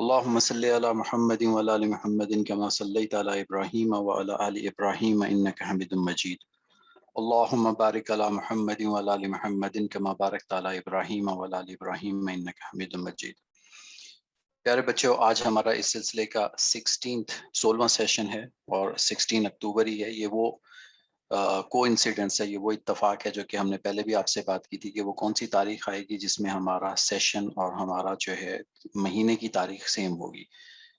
اللهم صل على محمد وعلى ال محمد كما صليت على ابراهيم وعلى ال ابراهيم انك حميد مجيد. اللهم بارك على محمد وعلى ال محمد كما باركت على ابراهيم وعلى ال ابراهيم انك حميد مجيد. پیارے بچوں، آج ہمارا اس سلسلے کا 16واں سیشن ہے اور 16 اکتوبر ہی ہے۔ یہ وہ کو انسیڈنس ہے، یہ وہ اتفاق ہے جو کہ ہم نے پہلے بھی آپ سے بات کی تھی کہ وہ کون سی تاریخ آئے گی جس میں ہمارا سیشن اور ہمارا جو ہے مہینے کی تاریخ سیم ہوگی۔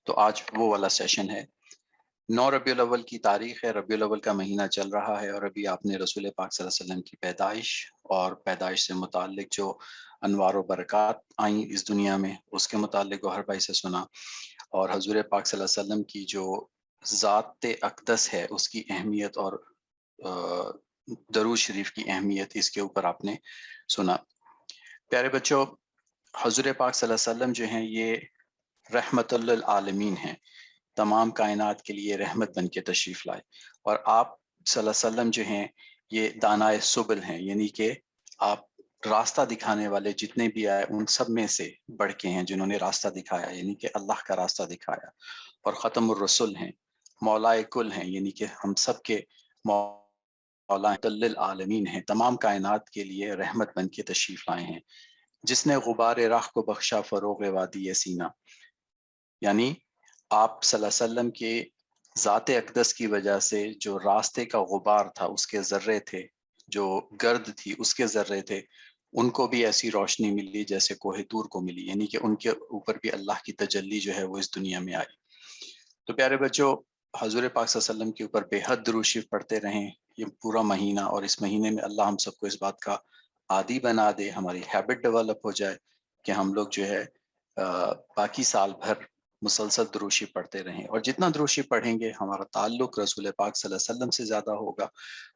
تو آج وہ والا سیشن ہے۔ 9 ربیع الاول کی تاریخ ہے، ربیع الاول کا مہینہ چل رہا ہے، اور ابھی آپ نے رسول پاک صلی اللہ علیہ وسلم کی پیدائش اور پیدائش سے متعلق جو انوار و برکات آئیں اس دنیا میں اس کے متعلق ہر بھائی سے سنا، اور حضور پاک صلی اللہ علیہ وسلم کی جو ذات اقدس ہے اس کی اہمیت اور درود شریف کی اہمیت اس کے اوپر آپ نے سنا۔ پیارے بچوں، حضور پاک صلی اللہ علیہ وسلم جو ہیں یہ رحمت للعالمین ہیں، تمام کائنات کے لیے رحمت بن کے تشریف لائے، اور آپ صلی اللہ علیہ وسلم جو ہیں یہ دانائے سبل ہیں، یعنی کہ آپ راستہ دکھانے والے جتنے بھی آئے ان سب میں سے بڑھ کے ہیں جنہوں نے راستہ دکھایا، یعنی کہ اللہ کا راستہ دکھایا، اور ختم الرسل ہیں، مولائے کل ہیں، یعنی کہ ہم سب کے مولا للعالمین ہیں، تمام کائنات کے لیے رحمت بن کے تشریف لائے ہیں۔ جس نے غبار راہ کو بخشا فروغ وادی سینا، یعنی آپ صلی اللہ علیہ وسلم کے ذات اقدس کی وجہ سے جو راستے کا غبار تھا اس کے ذرے تھے، جو گرد تھی اس کے ذرے تھے، ان کو بھی ایسی روشنی ملی جیسے کوہ طور کو ملی، یعنی کہ ان کے اوپر بھی اللہ کی تجلی جو ہے وہ اس دنیا میں آئی۔ تو پیارے بچوں، حضور پاک صلی اللہ علیہ وسلم کے اوپر بے حد درود شریف پڑھتے رہیں یہ پورا مہینہ، اور اس مہینے میں اللہ ہم سب کو اس بات کا عادی بنا دے، ہماری ہیبٹ ڈیولپ ہو جائے کہ ہم لوگ جو ہے باقی سال بھر مسلسل درود شریف پڑھتے رہیں، اور جتنا درود شریف پڑھیں گے ہمارا تعلق رسول پاک صلی اللہ علیہ وسلم سے زیادہ ہوگا،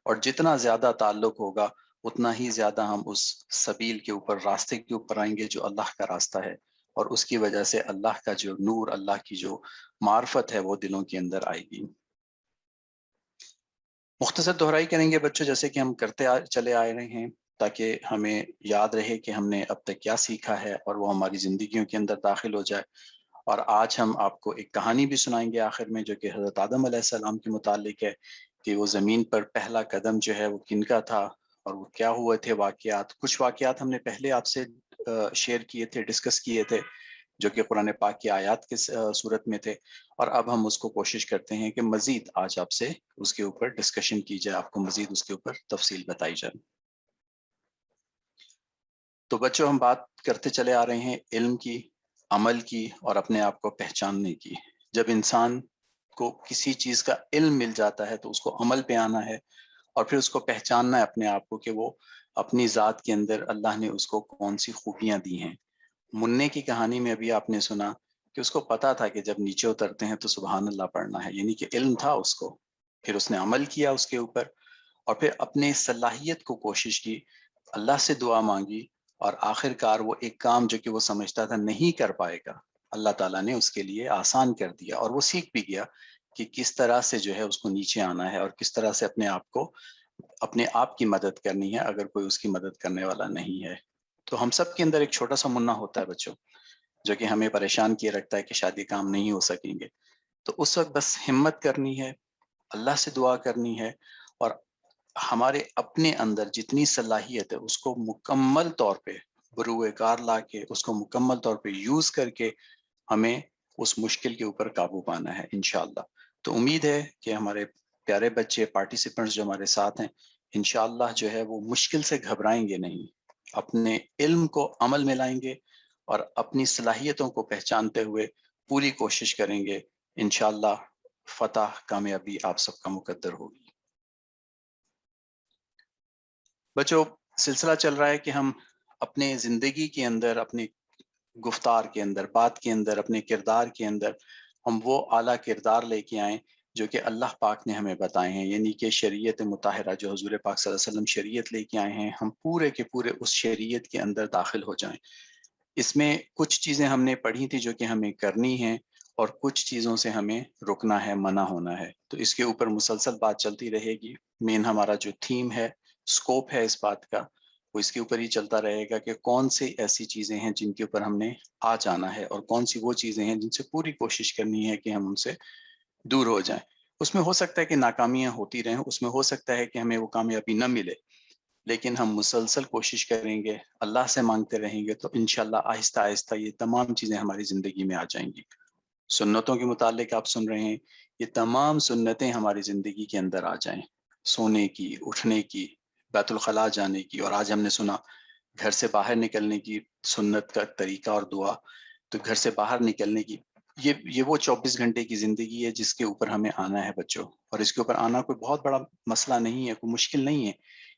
اور جتنا زیادہ تعلق ہوگا اتنا ہی زیادہ ہم اس سبیل کے اوپر، راستے کے اوپر آئیں گے جو اللہ کا راستہ ہے، اور اس کی وجہ سے اللہ کا جو نور، اللہ کی جو معرفت ہے وہ دلوں کے اندر آئے گی۔ مختصر دہرائی کریں گے بچوں، جیسے کہ ہم کرتے چلے آئے رہے ہیں، تاکہ ہمیں یاد رہے کہ ہم نے اب تک کیا سیکھا ہے اور وہ ہماری زندگیوں کے اندر داخل ہو جائے۔ اور آج ہم آپ کو ایک کہانی بھی سنائیں گے آخر میں، جو کہ حضرت آدم علیہ السلام کے متعلق ہے، کہ وہ زمین پر پہلا قدم جو ہے وہ کن کا تھا، اور وہ کیا ہوئے تھے واقعات۔ کچھ واقعات ہم نے پہلے آپ سے شیئر کیے تھے، ڈسکس کیے تھے، جو کہ قرآن پاک کی آیات کے صورت میں تھے، اور اب ہم اس کو کوشش کرتے ہیں کہ مزید آج آپ سے اس کے اوپر ڈسکشن کی جائے، آپ کو مزید اس کے اوپر تفصیل بتائی جائے۔ تو بچوں، ہم بات کرتے چلے آ رہے ہیں علم کی، عمل کی، اور اپنے آپ کو پہچاننے کی۔ جب انسان کو کسی چیز کا علم مل جاتا ہے تو اس کو عمل پہ آنا ہے، اور پھر اس کو پہچاننا ہے اپنے آپ کو کہ وہ اپنی ذات کے اندر اللہ نے اس کو کون سی خوبیاں دی ہیں۔ منع کی کہانی میں ابھی آپ نے سنا کہ اس کو پتا تھا کہ جب نیچے اترتے ہیں تو سبحان اللہ پڑھنا ہے، یعنی کہ علم تھا اس کو، پھر اس نے عمل کیا اس کے اوپر، اور پھر اپنے صلاحیت کو کوشش کی، اللہ سے دعا مانگی، اور آخر کار وہ ایک کام جو کہ وہ سمجھتا تھا نہیں کر پائے گا، اللہ تعالیٰ نے اس کے لیے آسان کر دیا، اور وہ سیکھ بھی گیا کہ کس طرح سے جو ہے اس کو نیچے آنا ہے، اور کس طرح سے اپنے آپ کو، اپنے آپ کی مدد کرنی ہے اگر کوئی اس کی مدد کرنے والا نہیں ہے۔ تو ہم سب کے اندر ایک چھوٹا سا منہ ہوتا ہے بچوں، جو کہ ہمیں پریشان کیے رکھتا ہے کہ شاید یہ کام نہیں ہو سکیں گے۔ تو اس وقت بس ہمت کرنی ہے، اللہ سے دعا کرنی ہے، اور ہمارے اپنے اندر جتنی صلاحیت ہے اس کو مکمل طور پہ بروئے کار لا کے، اس کو مکمل طور پہ یوز کر کے ہمیں اس مشکل کے اوپر قابو پانا ہے انشاءاللہ۔ تو امید ہے کہ ہمارے پیارے بچے پارٹیسپینٹس جو ہمارے ساتھ ہیں انشاءاللہ جو ہے وہ مشکل سے گھبرائیں گے نہیں، اپنے علم کو عمل میں لائیں گے، اور اپنی صلاحیتوں کو پہچانتے ہوئے پوری کوشش کریں گے، انشاءاللہ فتح، کامیابی آپ سب کا مقدر ہوگی۔ بچوں، سلسلہ چل رہا ہے کہ ہم اپنے زندگی کے اندر، اپنے گفتار کے اندر، بات کے اندر، اپنے کردار کے اندر ہم وہ اعلیٰ کردار لے کے آئیں جو کہ اللہ پاک نے ہمیں بتائے ہیں، یعنی کہ شریعت مطہرہ جو حضور پاک صلی اللہ علیہ وسلم شریعت لے کے آئے ہیں، ہم پورے کے پورے اس شریعت کے اندر داخل ہو جائیں۔ اس میں کچھ چیزیں ہم نے پڑھی تھی جو کہ ہمیں کرنی ہیں، اور کچھ چیزوں سے ہمیں رکنا ہے، منع ہونا ہے۔ تو اس کے اوپر مسلسل بات چلتی رہے گی۔ مین ہمارا جو تھیم ہے، سکوپ ہے اس بات کا، وہ اس کے اوپر ہی چلتا رہے گا کہ کون سی ایسی چیزیں ہیں جن کے اوپر ہم نے آ جانا ہے، اور کون سی وہ چیزیں ہیں جن سے پوری کوشش کرنی ہے کہ ہم ان سے دور ہو جائیں۔ اس میں ہو سکتا ہے کہ ناکامیاں ہوتی رہیں، اس میں ہو سکتا ہے کہ ہمیں وہ کامیابی نہ ملے، لیکن ہم مسلسل کوشش کریں گے، اللہ سے مانگتے رہیں گے، تو انشاءاللہ آہستہ آہستہ یہ تمام چیزیں ہماری زندگی میں آ جائیں گی۔ سنتوں کے متعلق آپ سن رہے ہیں، یہ تمام سنتیں ہماری زندگی کے اندر آ جائیں، سونے کی، اٹھنے کی، بیت الخلاء جانے کی، اور آج ہم نے سنا گھر سے باہر نکلنے کی سنت کا طریقہ اور دعا، تو گھر سے باہر نکلنے کی یہ وہ 24 گھنٹے کی زندگی ہے جس کے اوپر ہمیں آنا ہے بچوں، اور اس کے اوپر آنا کوئی بہت بڑا مسئلہ نہیں ہے، کوئی مشکل نہیں ہے،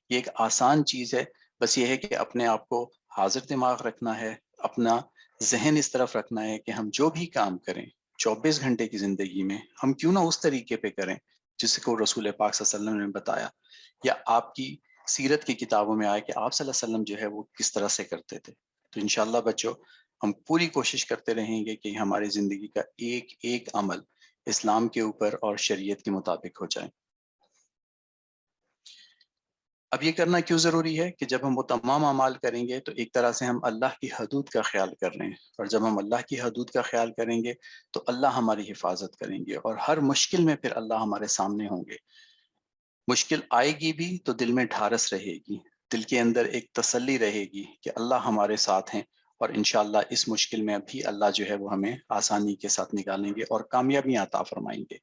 یہ ایک آسان چیز ہے۔ بس یہ ہے کہ اپنے آپ کو حاضر دماغ رکھنا ہے، اپنا ذہن اس طرف رکھنا ہے کہ ہم جو بھی کام کریں 24 گھنٹے کی زندگی میں، ہم کیوں نہ اس طریقے پہ کریں جس کو رسول پاک صلی اللہ علیہ وسلم نے بتایا، یا آپ کی سیرت کی کتابوں میں آیا کہ آپ صلی اللہ علیہ وسلم جو ہے وہ کس طرح سے کرتے تھے۔ تو انشاءاللہ بچوں، ہم پوری کوشش کرتے رہیں گے کہ ہماری زندگی کا ایک ایک عمل اسلام کے اوپر اور شریعت کے مطابق ہو جائے۔ اب یہ کرنا کیوں ضروری ہے کہ جب ہم وہ تمام اعمال کریں گے تو ایک طرح سے ہم اللہ کی حدود کا خیال کر رہے ہیں، اور جب ہم اللہ کی حدود کا خیال کریں گے تو اللہ ہماری حفاظت کریں گے، اور ہر مشکل میں پھر اللہ ہمارے سامنے ہوں گے۔ مشکل آئے گی بھی تو دل میں ڈھارس رہے گی، دل کے اندر ایک تسلی رہے گی کہ اللہ ہمارے ساتھ ہیں، اور انشاءاللہ اس مشکل میں بھی اللہ جو ہے وہ ہمیں آسانی کے ساتھ نکالیں گے اور کامیابیاں عطا فرمائیں گے۔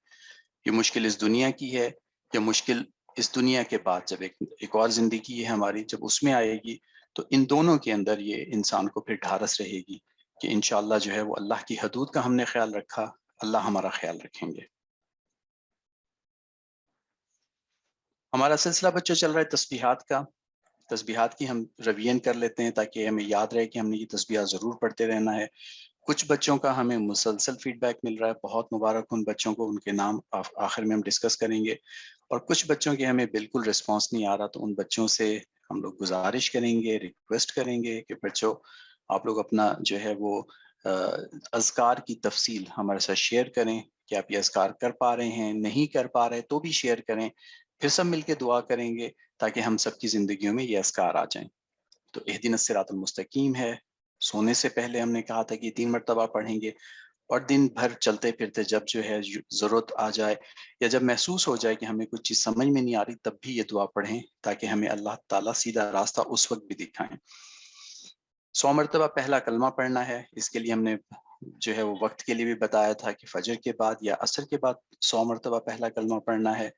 یہ مشکل اس دنیا کی ہے، یا مشکل اس دنیا کے بعد جب ایک اور زندگی ہے ہماری، جب اس میں آئے گی تو ان دونوں کے اندر یہ انسان کو پھر ڈھارس رہے گی کہ انشاءاللہ جو ہے وہ اللہ کی حدود کا ہم نے خیال رکھا، اللہ ہمارا خیال رکھیں گے۔ ہمارا سلسلہ بچوں چل رہا ہے تسبیحات کا۔ تسبیحات کی ہم ریویژن کر لیتے ہیں تاکہ ہمیں یاد رہے کہ ہم نے یہ تسبیحات ضرور پڑھتے رہنا ہے۔ کچھ بچوں کا ہمیں مسلسل فیڈ بیک مل رہا ہے، بہت مبارک ان بچوں کو، ان کے نام آخر میں ہم ڈسکس کریں گے۔ اور کچھ بچوں کے ہمیں بالکل رسپانس نہیں آ رہا، تو ان بچوں سے ہم لوگ گزارش کریں گے، ریکویسٹ کریں گے کہ بچوں آپ لوگ اپنا جو ہے وہ اذکار کی تفصیل ہمارے ساتھ شیئر کریں کہ آپ یہ اذکار کر پا رہے ہیں، نہیں کر پا رہے تو بھی شیئر کریں، پھر سب مل کے دعا کریں گے تاکہ ہم سب کی زندگیوں میں یہ اذکار آ جائیں۔ تو اہدنا الصراط المستقیم ہے، سونے سے پہلے ہم نے کہا تھا کہ 3 مرتبہ پڑھیں گے، اور دن بھر چلتے پھرتے جب جو ہے ضرورت آ جائے یا جب محسوس ہو جائے کہ ہمیں کچھ چیز سمجھ میں نہیں آ رہی، تب بھی یہ دعا پڑھیں تاکہ ہمیں اللہ تعالیٰ سیدھا راستہ اس وقت بھی دکھائیں۔ 100 مرتبہ پہلا کلمہ پڑھنا ہے، اس کے لیے ہم نے جو ہے وہ وقت کے لیے بھی بتایا تھا کہ فجر کے بعد یا عصر کے بعد 100 مرتبہ پہلا کلمہ پڑھنا ہے۔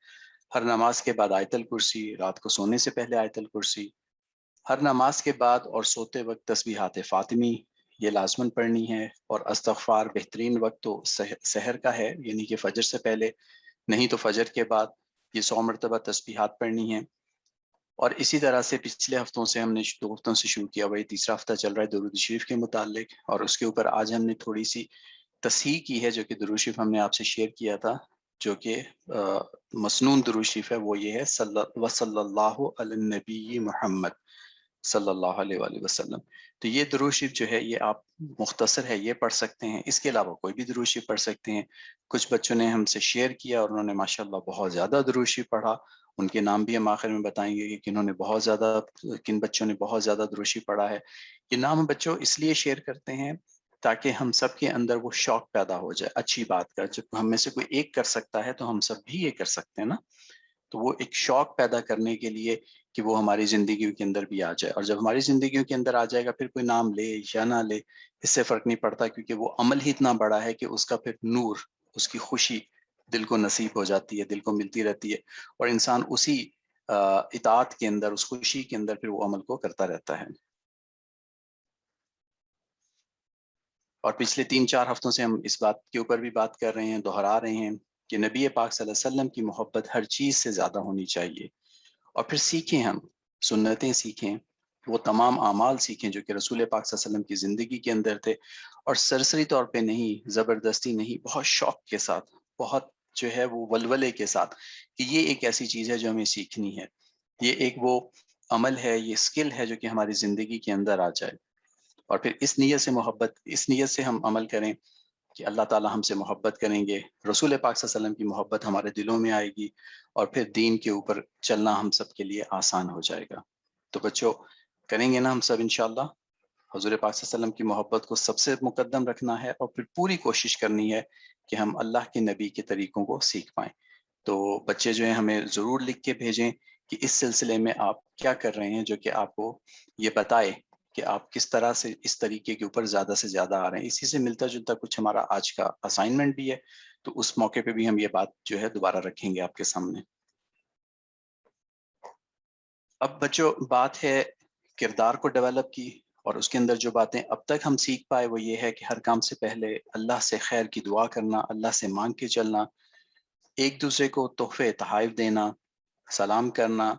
ہر نماز کے بعد آیت الکرسی، رات کو سونے سے پہلے آیت الکرسی، ہر نماز کے بعد اور سوتے وقت تسبیحات فاطمی یہ لازماً پڑھنی ہے، اور استغفار بہترین وقت تو سحر کا ہے، یعنی کہ فجر سے پہلے، نہیں تو فجر کے بعد یہ 100 مرتبہ تسبیحات پڑھنی ہے۔ اور اسی طرح سے پچھلے ہفتوں سے ہم نے 2 ہفتوں سے شروع کیا، وہی تیسرا ہفتہ چل رہا ہے درود شریف کے متعلق، اور اس کے اوپر آج ہم نے تھوڑی سی تصحیح کی ہے، جو کہ درود شریف ہم نے آپ سے شیئر کیا تھا، جو کہ مسنون درود شریف ہے، وہ یہ ہے صلی اللہ علی النبی محمد صلی اللہ علیہ وآلہ وسلم۔ تو یہ درود شریف جو ہے یہ آپ مختصر ہے، یہ پڑھ سکتے ہیں، اس کے علاوہ کوئی بھی درود شریف پڑھ سکتے ہیں۔ کچھ بچوں نے ہم سے شیئر کیا اور انہوں نے ماشاءاللہ بہت زیادہ درود شریف پڑھا، ان کے نام بھی ہم آخر میں بتائیں گے کہ کنہوں نے بہت زیادہ، کن بچوں نے بہت زیادہ درود شریف پڑھا ہے۔ یہ نام بچوں اس لیے شیئر کرتے ہیں تاکہ ہم سب کے اندر وہ شوق پیدا ہو جائے اچھی بات کا، جب ہم میں سے کوئی ایک کر سکتا ہے تو ہم سب بھی یہ کر سکتے ہیں نا، تو وہ ایک شوق پیدا کرنے کے لیے کہ وہ ہماری زندگیوں کے اندر بھی آ جائے، اور جب ہماری زندگیوں کے اندر آ جائے گا پھر کوئی نام لے یا نہ لے اس سے فرق نہیں پڑتا، کیونکہ وہ عمل ہی اتنا بڑا ہے کہ اس کا پھر نور، اس کی خوشی دل کو نصیب ہو جاتی ہے، دل کو ملتی رہتی ہے، اور انسان اسی اطاعت کے اندر، اس خوشی کے اندر پھر وہ عمل کو کرتا رہتا ہے۔ اور پچھلے 3-4 ہفتوں سے ہم اس بات کے اوپر بھی بات کر رہے ہیں، دہرا رہے ہیں کہ نبی پاک صلی اللہ علیہ وسلم کی محبت ہر چیز سے زیادہ ہونی چاہیے، اور پھر سیکھیں، ہم سنتیں سیکھیں، وہ تمام اعمال سیکھیں جو کہ رسول پاک صلی اللہ علیہ وسلم کی زندگی کے اندر تھے، اور سرسری طور پہ نہیں، زبردستی نہیں، بہت شوق کے ساتھ، بہت جو ہے وہ ولولے کے ساتھ، کہ یہ ایک ایسی چیز ہے جو ہمیں سیکھنی ہے، یہ ایک وہ عمل ہے، یہ اسکل ہے جو کہ ہماری زندگی کے اندر آ جائے، اور پھر اس نیت سے محبت، اس نیت سے ہم عمل کریں کہ اللہ تعالیٰ ہم سے محبت کریں گے، رسول پاک صلی اللہ علیہ وسلم کی محبت ہمارے دلوں میں آئے گی، اور پھر دین کے اوپر چلنا ہم سب کے لیے آسان ہو جائے گا۔ تو بچوں، کریں گے نا ہم سب انشاءاللہ؟ حضور پاک صلی اللہ علیہ وسلم کی محبت کو سب سے مقدم رکھنا ہے اور پھر پوری کوشش کرنی ہے کہ ہم اللہ کے نبی کے طریقوں کو سیکھ پائیں. تو بچے جو ہیں ہمیں ضرور لکھ کے بھیجیں کہ اس سلسلے میں آپ کیا کر رہے ہیں، جو کہ آپ کو یہ بتائے کہ آپ کس طرح سے اس طریقے کے اوپر زیادہ سے زیادہ آ رہے ہیں. اسی سے ملتا جلتا کچھ ہمارا آج کا اسائنمنٹ بھی ہے، تو اس موقع پہ بھی ہم یہ بات جو ہے دوبارہ رکھیں گے آپ کے سامنے. اب بچوں بات ہے کردار کو ڈیولپ کی، اور اس کے اندر جو باتیں اب تک ہم سیکھ پائے وہ یہ ہے کہ ہر کام سے پہلے اللہ سے خیر کی دعا کرنا، اللہ سے مانگ کے چلنا، ایک دوسرے کو تحفے تحائف دینا، سلام کرنا،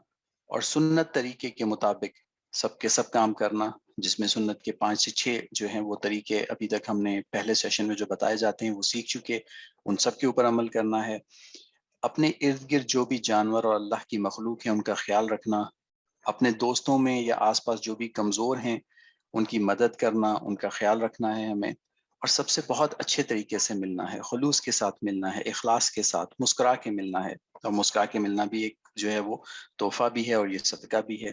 اور سنت طریقے کے مطابق سب کے سب کام کرنا، جس میں سنت کے 5 سے 6 جو ہیں وہ طریقے ابھی تک ہم نے پہلے سیشن میں جو بتائے جاتے ہیں وہ سیکھ چکے، ان سب کے اوپر عمل کرنا ہے. اپنے ارد گرد جو بھی جانور اور اللہ کی مخلوق ہیں ان کا خیال رکھنا، اپنے دوستوں میں یا آس پاس جو بھی کمزور ہیں ان کی مدد کرنا، ان کا خیال رکھنا ہے ہمیں، اور سب سے بہت اچھے طریقے سے ملنا ہے، خلوص کے ساتھ ملنا ہے، اخلاص کے ساتھ مسکرا کے ملنا ہے. اور مسکرا کے ملنا بھی ایک جو ہے وہ تحفہ بھی ہے اور یہ صدقہ بھی ہے.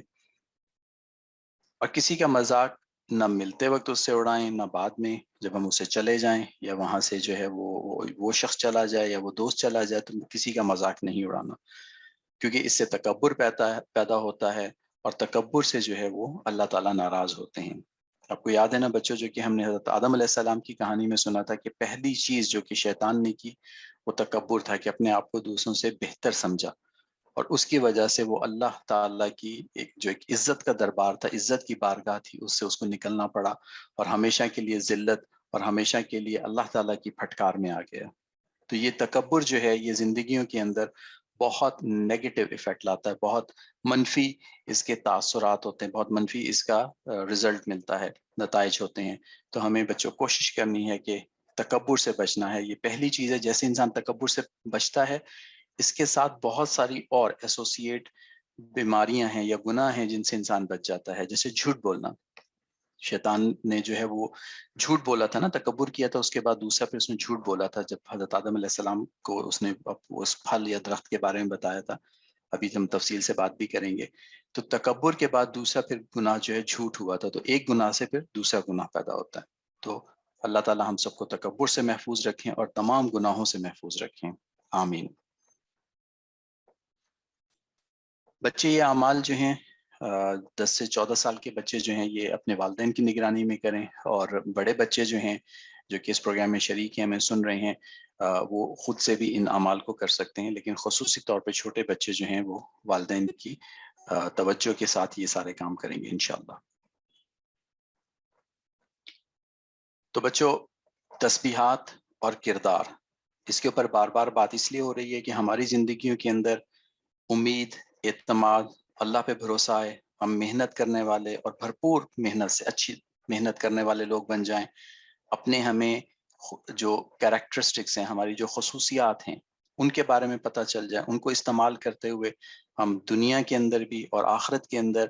اور کسی کا مذاق نہ ملتے وقت اس سے اڑائیں، نہ بعد میں جب ہم اسے چلے جائیں یا وہاں سے جو ہے وہ شخص چلا جائے یا وہ دوست چلا جائے تو کسی کا مذاق نہیں اڑانا، کیونکہ اس سے تکبر پیدا ہوتا ہے، اور تکبر سے جو ہے وہ اللہ تعالیٰ ناراض ہوتے ہیں. آپ کو یاد ہے نا بچوں، جو کہ ہم نے حضرت آدم علیہ السلام کی کہانی میں سنا تھا کہ پہلی چیز جو کہ شیطان نے کی وہ تکبر تھا، کہ اپنے آپ کو دوسروں سے بہتر سمجھا، اور اس کی وجہ سے وہ اللہ تعالیٰ کی ایک عزت کا دربار تھا، عزت کی بارگاہ تھی، اس سے اس کو نکلنا پڑا اور ہمیشہ کے لیے ذلت اور ہمیشہ کے لیے اللہ تعالیٰ کی پھٹکار میں آ گیا. تو یہ تکبر جو ہے یہ زندگیوں کے اندر بہت نیگیٹو ایفیکٹ لاتا ہے، بہت منفی اس کے تاثرات ہوتے ہیں، بہت منفی اس کا رزلٹ ملتا ہے، نتائج ہوتے ہیں. تو ہمیں بچوں کوشش کرنی ہے کہ تکبر سے بچنا ہے. یہ پہلی چیز ہے. جیسے انسان تکبر سے بچتا ہے، اس کے ساتھ بہت ساری اور ایسوسیٹ بیماریاں ہیں یا گناہ ہیں جن سے انسان بچ جاتا ہے. جیسے جھوٹ بولنا، شیطان نے جو ہے وہ جھوٹ بولا تھا نا، تکبر کیا تھا، اس کے بعد دوسرا پھر اس نے جھوٹ بولا تھا جب حضرت آدم علیہ السلام کو اس نے اس پھل یا درخت کے بارے میں بتایا تھا. ابھی ہم تفصیل سے بات بھی کریں گے. تو تکبر کے بعد دوسرا پھر گناہ جو ہے جھوٹ ہوا تھا. تو ایک گناہ سے پھر دوسرا گناہ پیدا ہوتا ہے. تو اللہ تعالی ہم سب کو تکبر سے محفوظ رکھیں اور تمام گناہوں سے محفوظ رکھیں. آمین. بچے یہ اعمال جو ہیں 10 سے 14 سال کے بچے جو ہیں یہ اپنے والدین کی نگرانی میں کریں، اور بڑے بچے جو ہیں جو کہ اس پروگرام میں شریک ہیں، ہمیں سن رہے ہیں، وہ خود سے بھی ان اعمال کو کر سکتے ہیں، لیکن خصوصی طور پہ چھوٹے بچے جو ہیں وہ والدین کی توجہ کے ساتھ یہ سارے کام کریں گے انشاءاللہ. تو بچوں تسبیحات اور کردار، اس کے اوپر بار بار بات اس لیے ہو رہی ہے کہ ہماری زندگیوں کے اندر امید، اعتماد، اللہ پہ بھروسہ ہے، ہم محنت کرنے والے اور بھرپور محنت سے اچھی محنت کرنے والے لوگ بن جائیں. اپنے ہمیں جو کیریکٹرسٹکس ہیں، ہماری جو خصوصیات ہیں، ان کے بارے میں پتہ چل جائے، ان کو استعمال کرتے ہوئے ہم دنیا کے اندر بھی اور آخرت کے اندر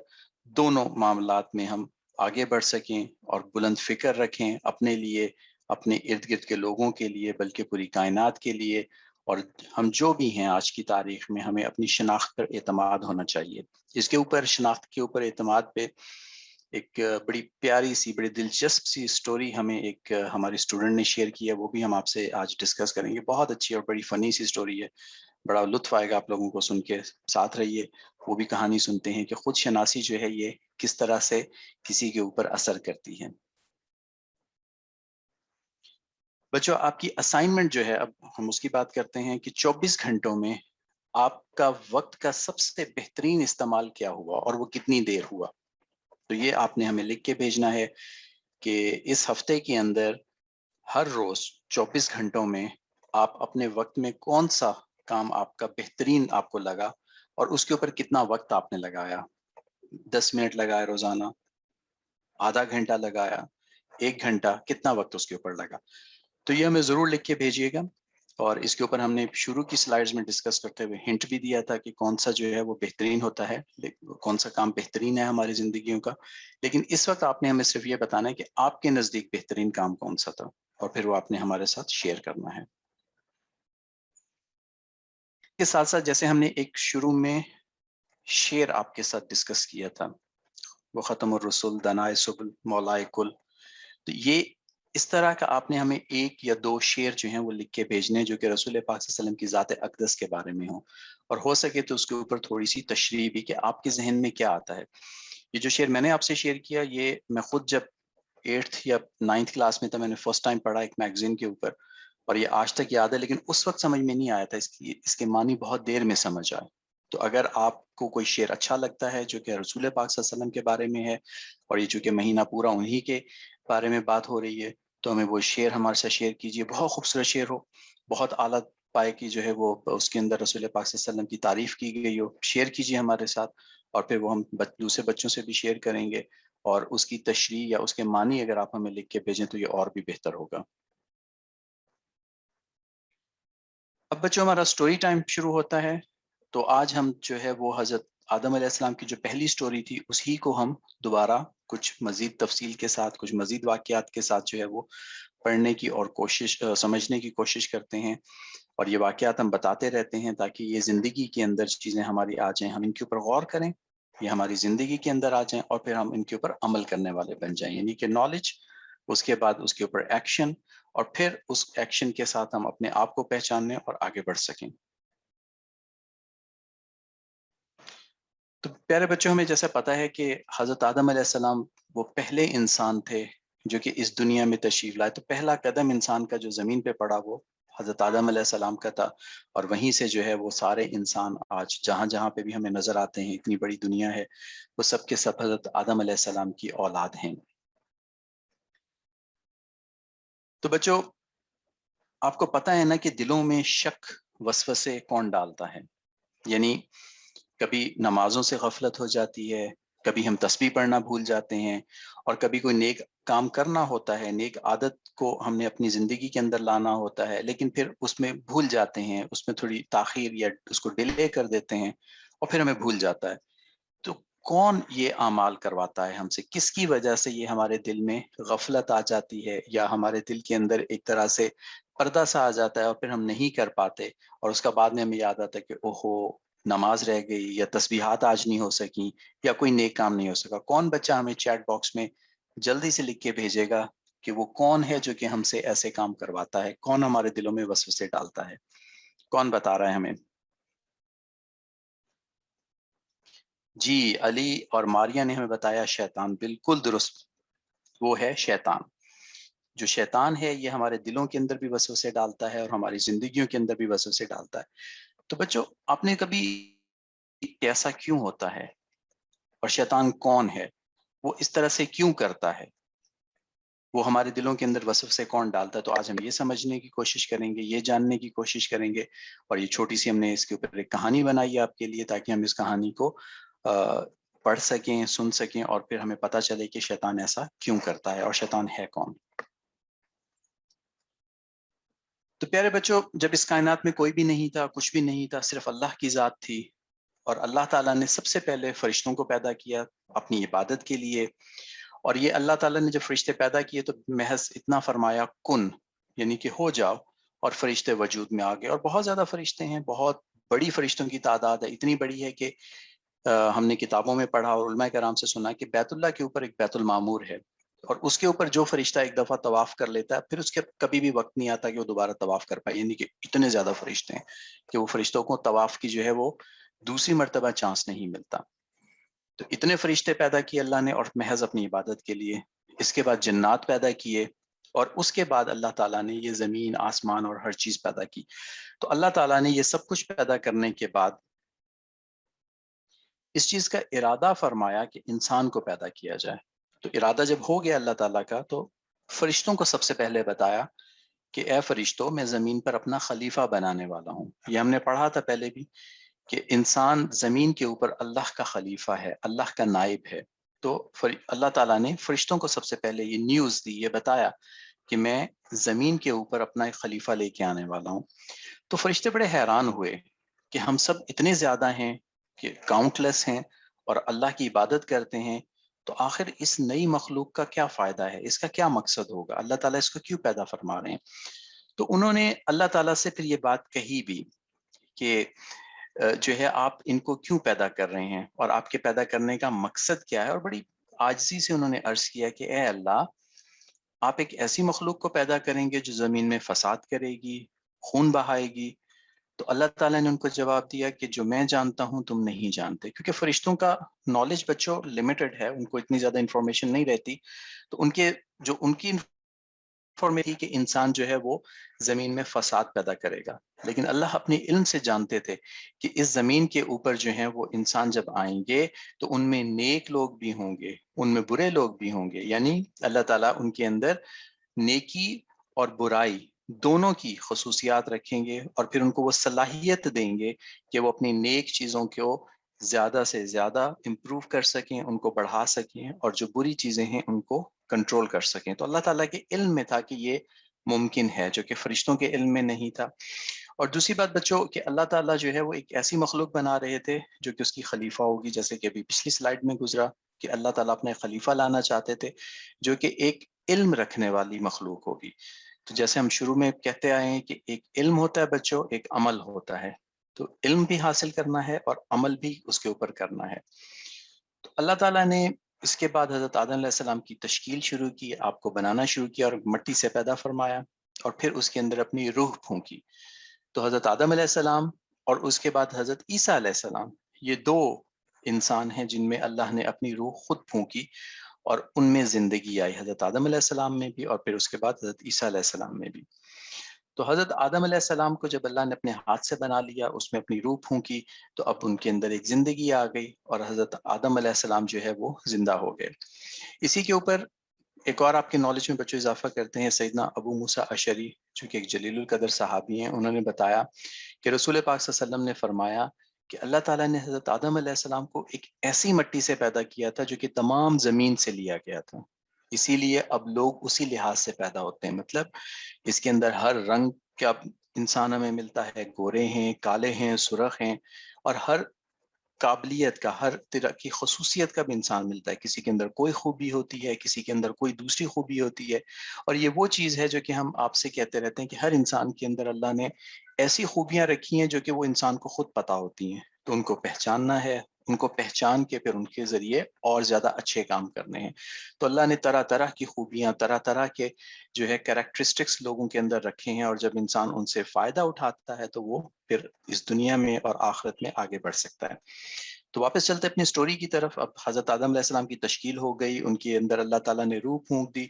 دونوں معاملات میں ہم آگے بڑھ سکیں اور بلند فکر رکھیں اپنے لیے، اپنے ارد گرد کے لوگوں کے لیے، بلکہ پوری کائنات کے لیے. اور ہم جو بھی ہیں آج کی تاریخ میں ہمیں اپنی شناخت پر اعتماد ہونا چاہیے. اس کے اوپر شناخت کے اوپر اعتماد پہ ایک بڑی پیاری سی، بڑی دلچسپ سی سٹوری ہمیں ایک ہماری اسٹوڈنٹ نے شیئر کی ہے، وہ بھی ہم آپ سے آج ڈسکس کریں گے. بہت اچھی اور بڑی فنی سی سٹوری ہے، بڑا لطف آئے گا آپ لوگوں کو سن کے. ساتھ رہیے، وہ بھی کہانی سنتے ہیں کہ خود شناسی جو ہے یہ کس طرح سے کسی کے اوپر اثر کرتی ہے. بچوں آپ کی اسائنمنٹ جو ہے، اب ہم اس کی بات کرتے ہیں کہ 24 گھنٹوں میں آپ کا وقت کا سب سے بہترین استعمال کیا ہوا اور وہ کتنی دیر ہوا. تو یہ آپ نے ہمیں لکھ کے بھیجنا ہے کہ اس ہفتے کے اندر ہر روز 24 گھنٹوں میں آپ اپنے وقت میں کون سا کام آپ کا بہترین آپ کو لگا اور اس کے اوپر کتنا وقت آپ نے لگایا. 10 منٹ لگایا روزانہ، آدھا گھنٹہ لگایا، 1 گھنٹہ، کتنا وقت اس کے اوپر لگا. تو یہ ہمیں ضرور لکھ کے بھیجیے گا. اور اس کے اوپر ہم نے شروع کی سلائیڈز میں ڈسکس کرتے ہوئے ہنٹ بھی دیا تھا کہ کون سا جو ہے وہ بہترین ہوتا ہے، کون سا کام بہترین ہے ہماری زندگیوں کا. لیکن اس وقت آپ نے ہمیں صرف یہ بتانا ہے کہ آپ کے نزدیک بہترین کام کون سا تھا، اور پھر وہ آپ نے ہمارے ساتھ شیئر کرنا ہے. اس کے ساتھ ساتھ جیسے ہم نے ایک شروع میں شعر آپ کے ساتھ ڈسکس کیا تھا، وہ ختم الرسول دنائے سبل مولائے کل. تو یہ اس طرح کا آپ نے ہمیں ایک یا دو شعر جو ہیں وہ لکھ کے بھیجنے جو کہ رسول پاک صلی اللہ علیہ وسلم کی ذات اقدس کے بارے میں ہوں، اور ہو سکے تو اس کے اوپر تھوڑی سی تشریح بھی کہ آپ کے ذہن میں کیا آتا ہے. یہ جو شعر میں نے آپ سے شیئر کیا، یہ میں خود جب 8th یا 9th کلاس میں تھا، میں نے فرسٹ ٹائم پڑھا ایک میگزین کے اوپر، اور یہ آج تک یاد ہے، لیکن اس وقت سمجھ میں نہیں آیا تھا، اس کے معنی بہت دیر میں سمجھ آئے. تو اگر آپ کو کوئی شعر اچھا لگتا ہے جو کہ رسول پاک صلی اللہ علیہ وسلم کے بارے میں ہے، اور یہ چونکہ مہینہ پورا انہی کے بارے میں بات ہو رہی ہے، تو ہمیں وہ شعر ہمارے ساتھ شیئر کیجیے. بہت خوبصورت شعر ہو، بہت اعلیٰ پائے کی جو ہے وہ اس کے اندر رسول پاک صلی اللہ علیہ وسلم کی تعریف کی گئی ہو، شیئر کیجیے ہمارے ساتھ، اور پھر وہ ہم دوسرے بچوں سے بھی شیئر کریں گے، اور اس کی تشریح یا اس کے معنی اگر آپ ہمیں لکھ کے بھیجیں تو یہ اور بھی بہتر ہوگا. اب بچوں ہمارا سٹوری ٹائم شروع ہوتا ہے. تو آج ہم جو ہے وہ حضرت آدم علیہ السلام کی جو پہلی سٹوری تھی اسی کو ہم دوبارہ کچھ مزید تفصیل کے ساتھ، کچھ مزید واقعات کے ساتھ جو ہے وہ پڑھنے کی اور سمجھنے کی کوشش کرتے ہیں، اور یہ واقعات ہم بتاتے رہتے ہیں تاکہ یہ زندگی کے اندر چیزیں ہماری آ جائیں، ہم ان کے اوپر غور کریں، یہ ہماری زندگی کے اندر آ جائیں، اور پھر ہم ان کے اوپر عمل کرنے والے بن جائیں. یعنی کہ نالج، اس کے بعد اس کے اوپر ایکشن، اور پھر اس ایکشن کے ساتھ ہم اپنے آپ کو پہچاننے اور آگے بڑھ سکیں. تو پیارے بچوں، ہمیں جیسا پتا ہے کہ حضرت آدم علیہ السلام وہ پہلے انسان تھے جو کہ اس دنیا میں تشریف لائے. تو پہلا قدم انسان کا جو زمین پہ پڑا وہ حضرت آدم علیہ السلام کا تھا، اور وہیں سے جو ہے وہ سارے انسان آج جہاں جہاں پہ بھی ہمیں نظر آتے ہیں، اتنی بڑی دنیا ہے، وہ سب کے سب حضرت آدم علیہ السلام کی اولاد ہیں. تو بچوں، آپ کو پتہ ہے نا کہ دلوں میں شک وسوسے کون ڈالتا ہے؟ یعنی کبھی نمازوں سے غفلت ہو جاتی ہے، کبھی ہم تسبیح پڑھنا بھول جاتے ہیں، اور کبھی کوئی نیک کام کرنا ہوتا ہے، نیک عادت کو ہم نے اپنی زندگی کے اندر لانا ہوتا ہے، لیکن پھر اس میں بھول جاتے ہیں، اس میں تھوڑی تاخیر یا اس کو ڈیلے کر دیتے ہیں، اور پھر ہمیں بھول جاتا ہے. تو کون یہ اعمال کرواتا ہے ہم سے؟ کس کی وجہ سے یہ ہمارے دل میں غفلت آ جاتی ہے، یا ہمارے دل کے اندر ایک طرح سے پردہ سا آ جاتا ہے، اور پھر ہم نہیں کر پاتے، اور اس کا بعد میں ہمیں یاد آتا ہے کہ اوہو، نماز رہ گئی، یا تسبیحات آج نہیں ہو سکی، یا کوئی نیک کام نہیں ہو سکا. کون بچہ ہمیں چیٹ باکس میں جلدی سے لکھ کے بھیجے گا کہ وہ کون ہے جو کہ ہم سے ایسے کام کرواتا ہے، کون ہمارے دلوں میں وسوسے ڈالتا ہے؟ کون بتا رہا ہے ہمیں؟ جی، علی اور ماریہ نے ہمیں بتایا شیطان. بالکل درست، وہ ہے شیطان. جو شیطان ہے یہ ہمارے دلوں کے اندر بھی وسوسے ڈالتا ہے، اور ہماری زندگیوں کے اندر بھی وسوسے ڈالتا ہے. تو بچوں، آپ نے کبھی ایسا کیوں ہوتا ہے، اور شیطان کون ہے، وہ اس طرح سے کیوں کرتا ہے، وہ ہمارے دلوں کے اندر وسوسے کون ڈالتا ہے؟ تو آج ہم یہ سمجھنے کی کوشش کریں گے، یہ جاننے کی کوشش کریں گے، اور یہ چھوٹی سی ہم نے اس کے اوپر ایک کہانی بنائی ہے آپ کے لیے، تاکہ ہم اس کہانی کو پڑھ سکیں، سن سکیں، اور پھر ہمیں پتہ چلے کہ شیطان ایسا کیوں کرتا ہے، اور شیطان ہے کون. تو پیارے بچوں، جب اس کائنات میں کوئی بھی نہیں تھا، کچھ بھی نہیں تھا، صرف اللہ کی ذات تھی، اور اللہ تعالیٰ نے سب سے پہلے فرشتوں کو پیدا کیا اپنی عبادت کے لیے. اور یہ اللہ تعالیٰ نے جب فرشتے پیدا کیے تو محض اتنا فرمایا کن، یعنی کہ ہو جاؤ، اور فرشتے وجود میں آ گئے. اور بہت زیادہ فرشتے ہیں، بہت بڑی فرشتوں کی تعداد ہے، اتنی بڑی ہے کہ ہم نے کتابوں میں پڑھا اور علماء کرام سے سنا کہ بیت اللہ کے اوپر ایک بیت المعمور ہے، اور اس کے اوپر جو فرشتہ ایک دفعہ طواف کر لیتا ہے پھر اس کے کبھی بھی وقت نہیں آتا کہ وہ دوبارہ طواف کر پائے. یعنی کہ اتنے زیادہ فرشتے ہیں کہ وہ فرشتوں کو طواف کی جو ہے وہ دوسری مرتبہ چانس نہیں ملتا. تو اتنے فرشتے پیدا کیے اللہ نے، اور محض اپنی عبادت کے لیے. اس کے بعد جنات پیدا کیے، اور اس کے بعد اللہ تعالیٰ نے یہ زمین، آسمان اور ہر چیز پیدا کی. تو اللہ تعالیٰ نے یہ سب کچھ پیدا کرنے کے بعد اس چیز کا ارادہ فرمایا کہ انسان کو پیدا کیا جائے. تو ارادہ جب ہو گیا اللہ تعالیٰ کا، تو فرشتوں کو سب سے پہلے بتایا کہ اے فرشتوں، میں زمین پر اپنا خلیفہ بنانے والا ہوں. یہ ہم نے پڑھا تھا پہلے بھی کہ انسان زمین کے اوپر اللہ کا خلیفہ ہے، اللہ کا نائب ہے. تو اللہ تعالیٰ نے فرشتوں کو سب سے پہلے یہ نیوز دی، یہ بتایا کہ میں زمین کے اوپر اپنا ایک خلیفہ لے کے آنے والا ہوں. تو فرشتے بڑے حیران ہوئے کہ ہم سب اتنے زیادہ ہیں کہ کاؤنٹ لیس ہیں، اور اللہ کی عبادت کرتے ہیں، تو آخر اس نئی مخلوق کا کیا فائدہ ہے، اس کا کیا مقصد ہوگا، اللہ تعالیٰ اس کو کیوں پیدا فرما رہے ہیں؟ تو انہوں نے اللہ تعالیٰ سے پھر یہ بات کہی بھی کہ جو ہے آپ ان کو کیوں پیدا کر رہے ہیں، اور آپ کے پیدا کرنے کا مقصد کیا ہے. اور بڑی عاجزی سے انہوں نے عرض کیا کہ اے اللہ، آپ ایک ایسی مخلوق کو پیدا کریں گے جو زمین میں فساد کرے گی، خون بہائے گی؟ تو اللہ تعالیٰ نے ان کو جواب دیا کہ جو میں جانتا ہوں تم نہیں جانتے، کیونکہ فرشتوں کا نالج بچوں لمیٹڈ ہے، ان کو اتنی زیادہ انفارمیشن نہیں رہتی. تو ان کی انفارمیشن کہ انسان جو ہے وہ زمین میں فساد پیدا کرے گا، لیکن اللہ اپنے علم سے جانتے تھے کہ اس زمین کے اوپر جو ہیں وہ انسان جب آئیں گے تو ان میں نیک لوگ بھی ہوں گے، ان میں برے لوگ بھی ہوں گے. یعنی اللہ تعالیٰ ان کے اندر نیکی اور برائی دونوں کی خصوصیات رکھیں گے، اور پھر ان کو وہ صلاحیت دیں گے کہ وہ اپنی نیک چیزوں کو زیادہ سے زیادہ امپروو کر سکیں، ان کو بڑھا سکیں، اور جو بری چیزیں ہیں ان کو کنٹرول کر سکیں. تو اللہ تعالیٰ کے علم میں تھا کہ یہ ممکن ہے، جو کہ فرشتوں کے علم میں نہیں تھا. اور دوسری بات بچوں کہ اللہ تعالیٰ جو ہے وہ ایک ایسی مخلوق بنا رہے تھے جو کہ اس کی خلیفہ ہوگی، جیسے کہ ابھی پچھلی سلائیڈ میں گزرا کہ اللہ تعالیٰ اپنے خلیفہ لانا چاہتے تھے جو کہ ایک علم رکھنے والی مخلوق ہوگی. تو جیسے ہم شروع میں کہتے آئے ہیں کہ ایک علم ہوتا ہے بچوں، ایک عمل ہوتا ہے. تو علم بھی حاصل کرنا ہے اور عمل بھی اس کے اوپر کرنا ہے. تو اللہ تعالیٰ نے اس کے بعد حضرت آدم علیہ السلام کی تشکیل شروع کی، آپ کو بنانا شروع کیا اور مٹی سے پیدا فرمایا، اور پھر اس کے اندر اپنی روح پھونکی. تو حضرت آدم علیہ السلام اور اس کے بعد حضرت عیسیٰ علیہ السلام، یہ دو انسان ہیں جن میں اللہ نے اپنی روح خود پھونکی اور ان میں زندگی آئی، حضرت آدم علیہ السلام میں بھی اور پھر اس کے بعد حضرت عیسیٰ علیہ السلام میں بھی. تو حضرت آدم علیہ السلام کو جب اللہ نے اپنے ہاتھ سے بنا لیا، اس میں اپنی روح پھونکی، تو اب ان کے اندر ایک زندگی آ گئی اور حضرت آدم علیہ السلام جو ہے وہ زندہ ہو گئے. اسی کے اوپر ایک اور آپ کے نالج میں بچوں اضافہ کرتے ہیں. سیدنا ابو موسیٰ اشعری جو کہ ایک جلیل القدر صحابی ہیں، انہوں نے بتایا کہ رسول پاک صلی اللہ علیہ وسلم نے فرمایا کہ اللہ تعالیٰ نے حضرت آدم علیہ السلام کو ایک ایسی مٹی سے پیدا کیا تھا جو کہ تمام زمین سے لیا گیا تھا. اسی لیے اب لوگ اسی لحاظ سے پیدا ہوتے ہیں، مطلب اس کے اندر ہر رنگ کا انسان ہمیں ملتا ہے، گورے ہیں، کالے ہیں، سرخ ہیں، اور ہر قابلیت کا، ہر طرح کی خصوصیت کا بھی انسان ملتا ہے. کسی کے اندر کوئی خوبی ہوتی ہے، کسی کے اندر کوئی دوسری خوبی ہوتی ہے. اور یہ وہ چیز ہے جو کہ ہم آپ سے کہتے رہتے ہیں کہ ہر انسان کے اندر اللہ نے ایسی خوبیاں رکھی ہیں جو کہ وہ انسان کو خود پتہ ہوتی ہیں. تو ان کو پہچاننا ہے، ان کو پہچان کے پھر ان کے ذریعے اور زیادہ اچھے کام کرنے ہیں. تو اللہ نے طرح طرح کی خوبیاں، طرح طرح کے جو ہے کریکٹرسٹکس لوگوں کے اندر رکھے ہیں، اور جب انسان ان سے فائدہ اٹھاتا ہے تو وہ پھر اس دنیا میں اور آخرت میں آگے بڑھ سکتا ہے. تو واپس چلتے اپنی سٹوری کی طرف. اب حضرت آدم علیہ السلام کی تشکیل ہو گئی، ان کے اندر اللہ تعالیٰ نے روح پھونک دی،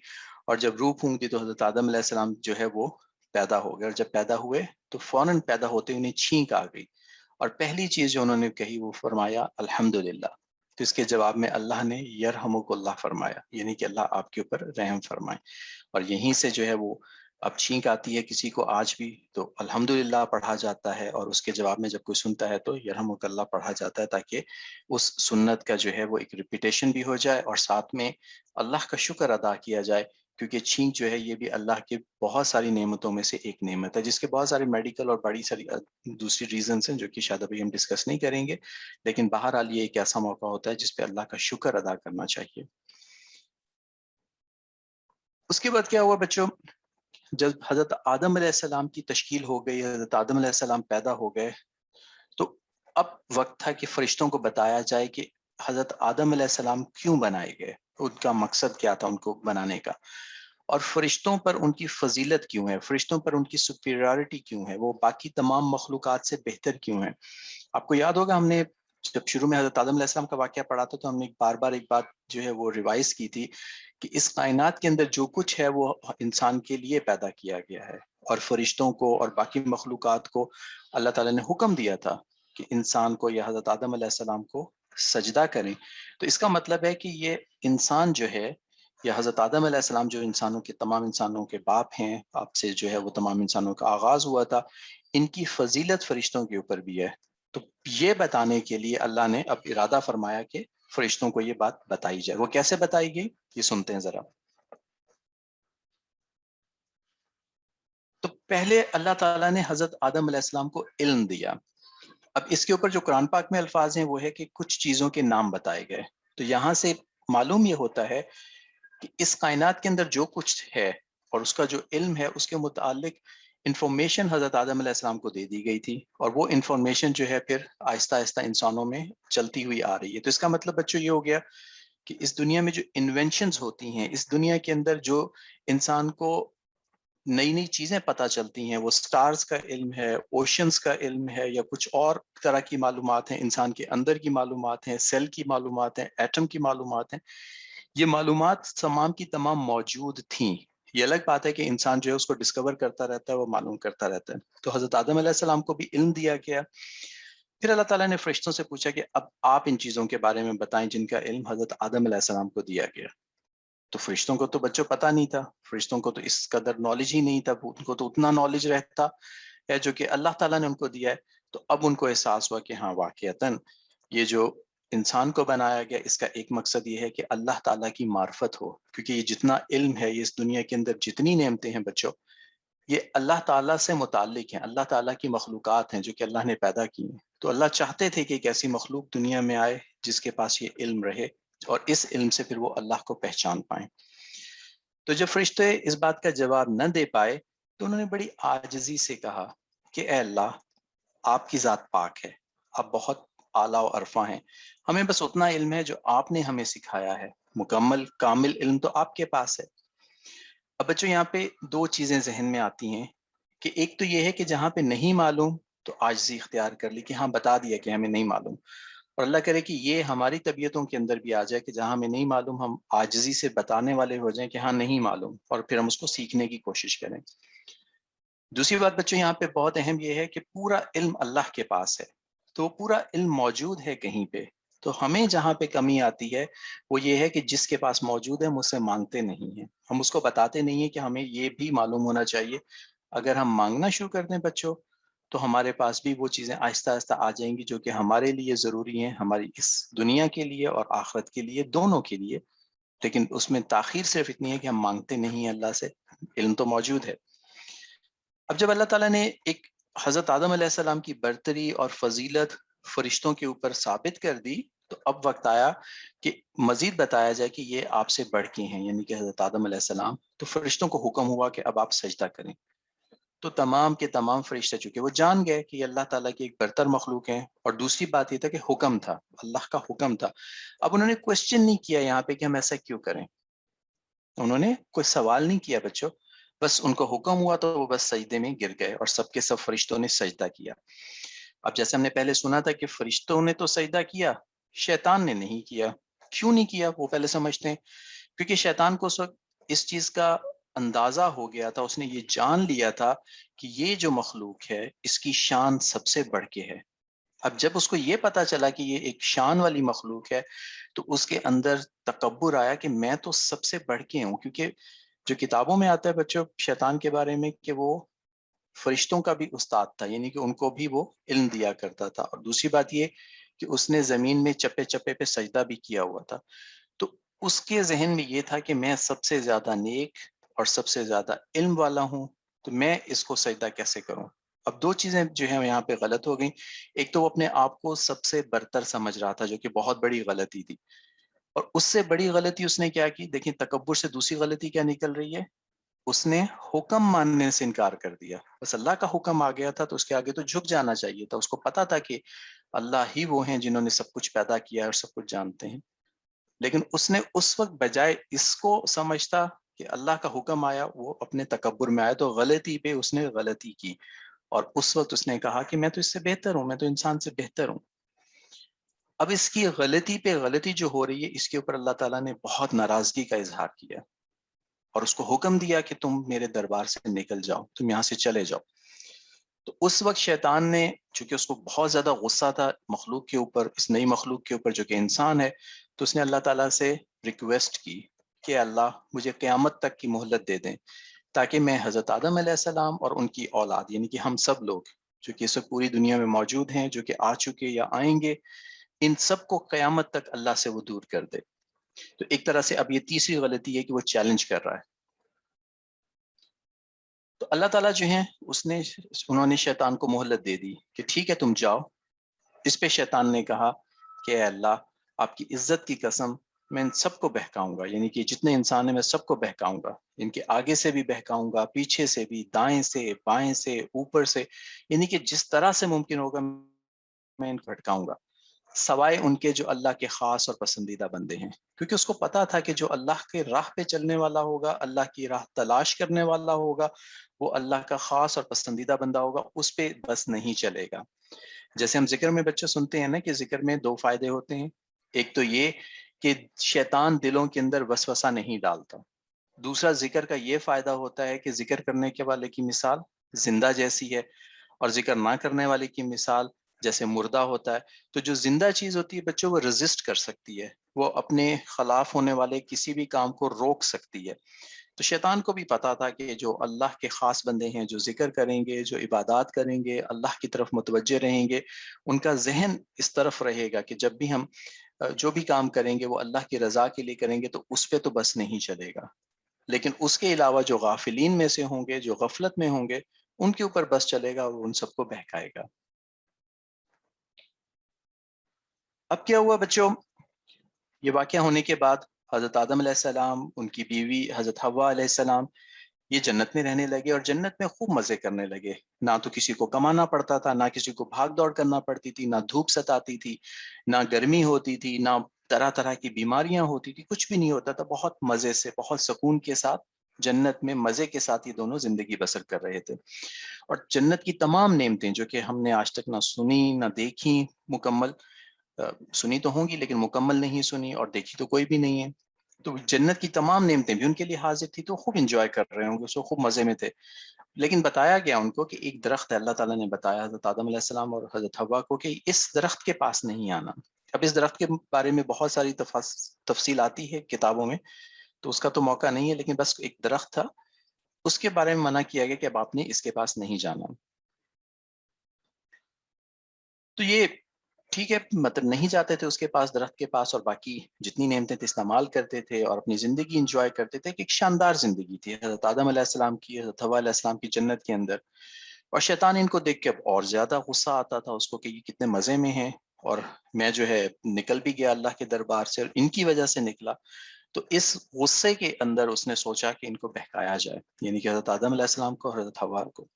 اور جب روح پھونک دی تو حضرت آدم علیہ السلام جو ہے وہ پیدا ہو گئے. اور جب پیدا ہوئے تو فوراً پیدا ہوتے انہیں چھینک آ گئی، اور پہلی چیز جو انہوں نے کہی وہ فرمایا الحمدللہ. تو اس کے جواب میں اللہ نے یرحمک اللہ فرمایا، یعنی کہ اللہ آپ کے اوپر رحم فرمائے. اور یہیں سے جو ہے وہ اب چھینک آتی ہے کسی کو آج بھی تو الحمدللہ پڑھا جاتا ہے، اور اس کے جواب میں جب کوئی سنتا ہے تو یرحمک اللہ پڑھا جاتا ہے، تاکہ اس سنت کا جو ہے وہ ایک ریپیٹیشن بھی ہو جائے اور ساتھ میں اللہ کا شکر ادا کیا جائے. کیونکہ چھینک جو ہے یہ بھی اللہ کے بہت ساری نعمتوں میں سے ایک نعمت ہے، جس کے بہت سارے میڈیکل اور بڑی ساری دوسری ریزنز ہیں جو کہ شاید ابھی ہم ڈسکس نہیں کریں گے. لیکن بہرحال یہ ایک ایسا موقع ہوتا ہے جس پہ اللہ کا شکر ادا کرنا چاہیے. اس کے بعد کیا ہوا بچوں؟ جب حضرت آدم علیہ السلام کی تشکیل ہو گئی، حضرت آدم علیہ السلام پیدا ہو گئے، تو اب وقت تھا کہ فرشتوں کو بتایا جائے کہ حضرت آدم علیہ السلام کیوں بنائے گئے، ان کا مقصد کیا تھا ان کو بنانے کا، اور فرشتوں پر ان کی فضیلت کیوں ہے، فرشتوں پر ان کی سپیریورٹی کیوں ہے، وہ باقی تمام مخلوقات سے بہتر کیوں ہیں. آپ کو یاد ہوگا ہم نے جب شروع میں حضرت آدم علیہ السلام کا واقعہ پڑھا تھا تو ہم نے بار بار ایک بات جو ہے وہ ریوائز کی تھی کہ اس کائنات کے اندر جو کچھ ہے وہ انسان کے لیے پیدا کیا گیا ہے، اور فرشتوں کو اور باقی مخلوقات کو اللہ تعالیٰ نے حکم دیا تھا کہ انسان کو یا حضرت آدم علیہ السلام کو سجدہ کریں. تو اس کا مطلب ہے کہ یہ انسان جو ہے یا حضرت آدم علیہ السلام جو انسانوں کے تمام انسانوں کے باپ ہیں، آپ سے جو ہے وہ تمام انسانوں کا آغاز ہوا تھا، ان کی فضیلت فرشتوں کے اوپر بھی ہے. تو یہ بتانے کے لیے اللہ نے اب ارادہ فرمایا کہ فرشتوں کو یہ بات بتائی جائے. وہ کیسے بتائی گئی یہ سنتے ہیں ذرا. تو پہلے اللہ تعالیٰ نے حضرت آدم علیہ السلام کو علم دیا. اب اس کے اوپر جو قرآن پاک میں الفاظ ہیں وہ ہے کہ کچھ چیزوں کے نام بتائے گئے. تو یہاں سے معلوم یہ ہوتا ہے کہ اس کائنات کے اندر جو کچھ ہے اور اس کا جو علم ہے اس کے متعلق انفارمیشن حضرت آدم علیہ السلام کو دے دی گئی تھی، اور وہ انفارمیشن جو ہے پھر آہستہ آہستہ انسانوں میں چلتی ہوئی آ رہی ہے. تو اس کا مطلب بچوں یہ ہو گیا کہ اس دنیا میں جو انوینشنز ہوتی ہیں، اس دنیا کے اندر جو انسان کو نئی نئی چیزیں پتہ چلتی ہیں، وہ سٹارز کا علم ہے، اوشنز کا علم ہے، یا کچھ اور طرح کی معلومات ہیں، انسان کے اندر کی معلومات ہیں، سیل کی معلومات ہیں، ایٹم کی معلومات ہیں، یہ معلومات تمام کی تمام موجود تھیں۔ یہ الگ بات ہے کہ انسان جو ہے اس کو ڈسکور کرتا رہتا ہے، وہ معلوم کرتا رہتا ہے۔ تو حضرت آدم علیہ السلام کو بھی علم دیا گیا۔ پھر اللہ تعالیٰ نے فرشتوں سے پوچھا کہ اب آپ ان چیزوں کے بارے میں بتائیں جن کا علم حضرت آدم علیہ السلام کو دیا گیا۔ تو فرشتوں کو تو بچوں پتہ نہیں تھا، فرشتوں کو تو اس قدر نالج ہی نہیں تھا، ان کو تو اتنا نالج رہتا ہے جو کہ اللہ تعالیٰ نے ان کو دیا ہے۔ تو اب ان کو احساس ہوا کہ ہاں واقعتاً یہ جو انسان کو بنایا گیا، اس کا ایک مقصد یہ ہے کہ اللہ تعالیٰ کی معرفت ہو، کیونکہ یہ جتنا علم ہے، یہ اس دنیا کے اندر جتنی نعمتیں ہیں بچوں، یہ اللہ تعالیٰ سے متعلق ہیں، اللہ تعالیٰ کی مخلوقات ہیں جو کہ اللہ نے پیدا کی ہیں۔ تو اللہ چاہتے تھے کہ ایک ایسی مخلوق دنیا میں آئے جس کے پاس یہ علم رہے، اور اس علم سے پھر وہ اللہ کو پہچان پائیں۔ تو جب فرشتے اس بات کا جواب نہ دے پائے تو انہوں نے بڑی عاجزی سے کہا کہ اے اللہ، آپ کی ذات پاک ہے، آپ بہت اعلیٰ و عرفاں ہیں، ہمیں بس اتنا علم ہے جو آپ نے ہمیں سکھایا ہے، مکمل کامل علم تو آپ کے پاس ہے۔ اب بچوں یہاں پہ دو چیزیں ذہن میں آتی ہیں کہ ایک تو یہ ہے کہ جہاں پہ نہیں معلوم تو عاجزی اختیار کر لی کہ ہاں بتا دیا کہ ہمیں نہیں معلوم، اور اللہ کرے کہ یہ ہماری طبیعتوں کے اندر بھی آ جائے کہ جہاں ہمیں نہیں معلوم ہم عاجزی سے بتانے والے ہو جائیں کہ ہاں نہیں معلوم، اور پھر ہم اس کو سیکھنے کی کوشش کریں۔ دوسری بات بچوں یہاں پہ بہت اہم یہ ہے کہ پورا علم اللہ کے پاس ہے، تو پورا علم موجود ہے کہیں پہ، تو ہمیں جہاں پہ کمی آتی ہے وہ یہ ہے کہ جس کے پاس موجود ہے ہم اس سے مانگتے نہیں ہیں، ہم اس کو بتاتے نہیں ہیں کہ ہمیں یہ بھی معلوم ہونا چاہیے۔ اگر ہم مانگنا شروع کر دیں بچوں تو ہمارے پاس بھی وہ چیزیں آہستہ آہستہ آ جائیں گی جو کہ ہمارے لیے ضروری ہیں، ہماری اس دنیا کے لیے اور آخرت کے لیے، دونوں کے لیے۔ لیکن اس میں تاخیر صرف اتنی ہے کہ ہم مانگتے نہیں ہیں اللہ سے، علم تو موجود ہے۔ اب جب اللہ تعالیٰ نے ایک حضرت آدم علیہ السلام کی برتری اور فضیلت فرشتوں کے اوپر ثابت کر دی تو اب وقت آیا کہ مزید بتایا جائے کہ یہ آپ سے بڑھ کے ہیں، یعنی کہ حضرت آدم علیہ السلام۔ تو فرشتوں کو حکم ہوا کہ اب آپ سجدہ کریں۔ تو تمام کے تمام فرشتے، چونکہ وہ جان گئے کہ یہ اللہ تعالیٰ کی ایک برتر مخلوق ہیں، اور دوسری بات یہ تھا کہ حکم تھا، اللہ کا حکم تھا۔ اب انہوں نے کوشچن نہیں کیا یہاں پہ کہ ہم ایسا کیوں کریں، انہوں نے کوئی سوال نہیں کیا بچوں، بس ان کو حکم ہوا تو وہ بس سجدے میں گر گئے، اور سب کے سب فرشتوں نے سجدہ کیا۔ اب جیسے ہم نے پہلے سنا تھا کہ فرشتوں نے تو سجدہ کیا، شیطان نے نہیں کیا۔ کیوں نہیں کیا وہ پہلے سمجھتے ہیں۔ کیونکہ شیطان کو اس وقت اس چیز کا اندازہ ہو گیا تھا، اس نے یہ جان لیا تھا کہ یہ جو مخلوق ہے اس کی شان سب سے بڑھ کے ہے۔ اب جب اس کو یہ پتا چلا کہ یہ ایک شان والی مخلوق ہے تو اس کے اندر تکبر آیا کہ میں تو سب سے بڑھ کے ہوں، کیونکہ جو کتابوں میں آتا ہے بچوں شیطان کے بارے میں کہ وہ فرشتوں کا بھی استاد تھا، یعنی کہ ان کو بھی وہ علم دیا کرتا تھا، اور دوسری بات یہ کہ اس نے زمین میں چپے چپے پہ سجدہ بھی کیا ہوا تھا۔ تو اس کے ذہن میں یہ تھا کہ میں سب سے زیادہ نیک اور سب سے زیادہ علم والا ہوں، تو میں اس کو سجدہ کیسے کروں۔ اب دو چیزیں جو ہیں یہاں پہ غلط ہو گئیں۔ ایک تو وہ اپنے آپ کو سب سے برتر سمجھ رہا تھا جو کہ بہت بڑی غلطی تھی، اور اس سے بڑی غلطی اس نے کیا کی، دیکھیں تکبر سے دوسری غلطی کیا نکل رہی ہے، اس نے حکم ماننے سے انکار کر دیا۔ بس اللہ کا حکم آ گیا تھا تو اس کے آگے تو جھک جانا چاہیے تھا، اس کو پتا تھا کہ اللہ ہی وہ ہیں جنہوں نے سب کچھ پیدا کیا اور سب کچھ جانتے ہیں۔ لیکن اس نے اس وقت بجائے اس کو سمجھتا کہ اللہ کا حکم آیا، وہ اپنے تکبر میں آیا تو غلطی پہ اس نے غلطی کی، اور اس وقت اس نے کہا کہ میں تو اس سے بہتر ہوں، میں تو انسان سے بہتر ہوں۔ اب اس کی غلطی پہ غلطی جو ہو رہی ہے اس کے اوپر اللہ تعالیٰ نے بہت ناراضگی کا اظہار کیا، اور اس کو حکم دیا کہ تم میرے دربار سے نکل جاؤ، تم یہاں سے چلے جاؤ۔ تو اس وقت شیطان نے، چونکہ اس کو بہت زیادہ غصہ تھا مخلوق کے اوپر، اس نئی مخلوق کے اوپر جو کہ انسان ہے، تو اس نے اللہ تعالیٰ سے ریکویسٹ کی کہ اللہ مجھے قیامت تک کی مہلت دے دیں تاکہ میں حضرت آدم علیہ السلام اور ان کی اولاد، یعنی کہ ہم سب لوگ جو کہ اس وقت پوری دنیا میں موجود ہیں، جو کہ آ چکے یا آئیں گے، ان سب کو قیامت تک اللہ سے وہ دور کر دے۔ تو ایک طرح سے اب یہ تیسری غلطی ہے کہ وہ چیلنج کر رہا ہے۔ تو اللہ تعالیٰ جو ہیں انہوں نے شیطان کو مہلت دے دی کہ ٹھیک ہے تم جاؤ۔ اس پہ شیطان نے کہا کہ اے اللہ، آپ کی عزت کی قسم، میں ان سب کو بہکاؤں گا، یعنی کہ جتنے انسان ہیں میں سب کو بہکاؤں گا، ان کے آگے سے بھی بہکاؤں گا، پیچھے سے بھی، دائیں سے، بائیں سے، اوپر سے، یعنی کہ جس طرح سے ممکن ہوگا میں ان کو بھٹکاؤں گا۔ سوائے ان کے جو اللہ کے خاص اور پسندیدہ بندے ہیں، کیونکہ اس کو پتا تھا کہ جو اللہ کے راہ پہ چلنے والا ہوگا، اللہ کی راہ تلاش کرنے والا ہوگا، وہ اللہ کا خاص اور پسندیدہ بندہ ہوگا، اس پہ بس نہیں چلے گا۔ جیسے ہم ذکر میں بچے سنتے ہیں نا کہ ذکر میں دو فائدے ہوتے ہیں، ایک تو یہ کہ شیطان دلوں کے اندر وسوسہ نہیں ڈالتا، دوسرا ذکر کا یہ فائدہ ہوتا ہے کہ ذکر کرنے کے والے کی مثال زندہ جیسی ہے، اور ذکر نہ کرنے والے کی مثال جیسے مردہ ہوتا ہے۔ تو جو زندہ چیز ہوتی ہے بچوں وہ ریزسٹ کر سکتی ہے، وہ اپنے خلاف ہونے والے کسی بھی کام کو روک سکتی ہے۔ تو شیطان کو بھی پتا تھا کہ جو اللہ کے خاص بندے ہیں، جو ذکر کریں گے، جو عبادات کریں گے، اللہ کی طرف متوجہ رہیں گے، ان کا ذہن اس طرف رہے گا کہ جب بھی ہم جو بھی کام کریں گے وہ اللہ کی رضا کے لیے کریں گے، تو اس پہ تو بس نہیں چلے گا۔ لیکن اس کے علاوہ جو غافلین میں سے ہوں گے، جو غفلت میں ہوں گے، ان کے اوپر بس چلے گا اور ان سب کو بہکائے گا۔ اب کیا ہوا بچوں، یہ واقعہ ہونے کے بعد حضرت آدم علیہ السلام، ان کی بیوی حضرت حوا علیہ السلام، یہ جنت میں رہنے لگے اور جنت میں خوب مزے کرنے لگے۔ نہ تو کسی کو کمانا پڑتا تھا، نہ کسی کو بھاگ دوڑ کرنا پڑتی تھی، نہ دھوپ ستاتی تھی، نہ گرمی ہوتی تھی، نہ طرح طرح کی بیماریاں ہوتی تھی، کچھ بھی نہیں ہوتا تھا۔ بہت مزے سے، بہت سکون کے ساتھ جنت میں مزے کے ساتھ یہ دونوں زندگی بسر کر رہے تھے۔ اور جنت کی تمام نعمتیں جو کہ ہم نے آج تک نہ سنی نہ دیکھی مکمل، سنی تو ہوں گی لیکن مکمل نہیں سنی، اور دیکھی تو کوئی بھی نہیں ہے، تو جنت کی تمام نعمتیں بھی ان کے لیے حاضر تھی، تو خوب انجوائے کر رہے ہوں گے، سو خوب مزے میں تھے۔ لیکن بتایا گیا ان کو کہ ایک درخت ہے، اللہ تعالیٰ نے بتایا حضرت آدم علیہ السلام اور حضرت حوا کو کہ اس درخت کے پاس نہیں آنا۔ اب اس درخت کے بارے میں بہت ساری تفصیل آتی ہے کتابوں میں، تو اس کا تو موقع نہیں ہے، لیکن بس ایک درخت تھا، اس کے بارے میں منع کیا گیا کہ اب آپ نے اس کے پاس نہیں جانا۔ تو یہ ٹھیک ہے، مطلب نہیں جاتے تھے اس کے پاس، درخت کے پاس، اور باقی جتنی نعمتیں تھے استعمال کرتے تھے اور اپنی زندگی انجوائے کرتے تھے، کہ ایک شاندار زندگی تھی حضرت آدم علیہ السلام کی، حضرت حوا علیہ السلام کی جنت کے اندر۔ اور شیطان ان کو دیکھ کے اب اور زیادہ غصہ آتا تھا اس کو کہ یہ کتنے مزے میں ہیں، اور میں جو ہے نکل بھی گیا اللہ کے دربار سے اور ان کی وجہ سے نکلا۔ تو اس غصے کے اندر اس نے سوچا کہ ان کو بہکایا جائے، یعنی کہ حضرت آدم علیہ السلام کو اور حضرت حوا کو۔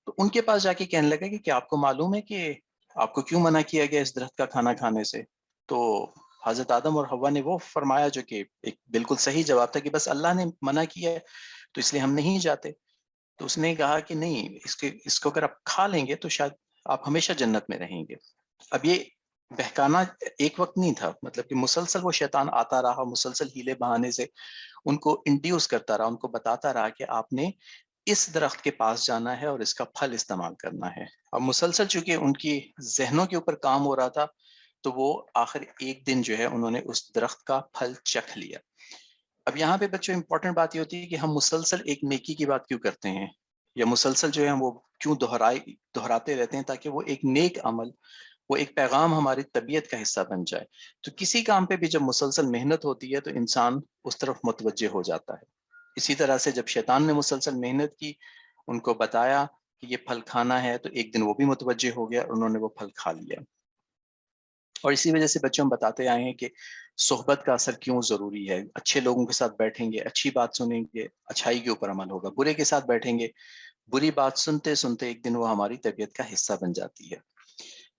تو ان کے پاس جا کے کہنے لگا کہ کیا آپ کو معلوم ہے کہ آپ کو کیوں منع کیا گیا اس درخت کا کھانا کھانے سے؟ تو حضرت آدم اور حوا نے وہ فرمایا جو کہ ایک بالکل صحیح جواب تھا کہ بس اللہ نے منع کیا ہے تو اس لیے ہم نہیں جاتے۔ تو اس نے کہا کہ نہیں، اس کو اگر آپ کھا لیں گے تو شاید آپ ہمیشہ جنت میں رہیں گے۔ اب یہ بہکانا ایک وقت نہیں تھا، مطلب کہ مسلسل وہ شیطان آتا رہا، مسلسل ہیلے بہانے سے ان کو انڈیوس کرتا رہا، ان کو بتاتا رہا کہ آپ نے اس درخت کے پاس جانا ہے اور اس کا پھل استعمال کرنا ہے۔ اب مسلسل چونکہ ان کی ذہنوں کے اوپر کام ہو رہا تھا، تو وہ آخر ایک دن جو ہے انہوں نے اس درخت کا پھل چکھ لیا۔ اب یہاں پہ بچوں امپورٹنٹ بات یہ ہوتی ہے کہ ہم مسلسل ایک نیکی کی بات کیوں کرتے ہیں، یا مسلسل جو ہے وہ کیوں دہراتے رہتے ہیں، تاکہ وہ ایک نیک عمل، وہ ایک پیغام ہماری طبیعت کا حصہ بن جائے۔ تو کسی کام پہ بھی جب مسلسل محنت ہوتی ہے تو انسان اس طرف متوجہ ہو جاتا ہے۔ اسی طرح سے جب شیطان نے مسلسل محنت کی، ان کو بتایا کہ یہ پھل کھانا ہے، تو ایک دن وہ بھی متوجہ ہو گیا اور انہوں نے وہ پھل کھا لیا۔ اور اسی وجہ سے بچوں ہم بتاتے آئے ہیں کہ صحبت کا اثر کیوں ضروری ہے۔ اچھے لوگوں کے ساتھ بیٹھیں گے، اچھی بات سنیں گے، اچھائی کے اوپر عمل ہوگا۔ برے کے ساتھ بیٹھیں گے، بری بات سنتے سنتے ایک دن وہ ہماری طبیعت کا حصہ بن جاتی ہے۔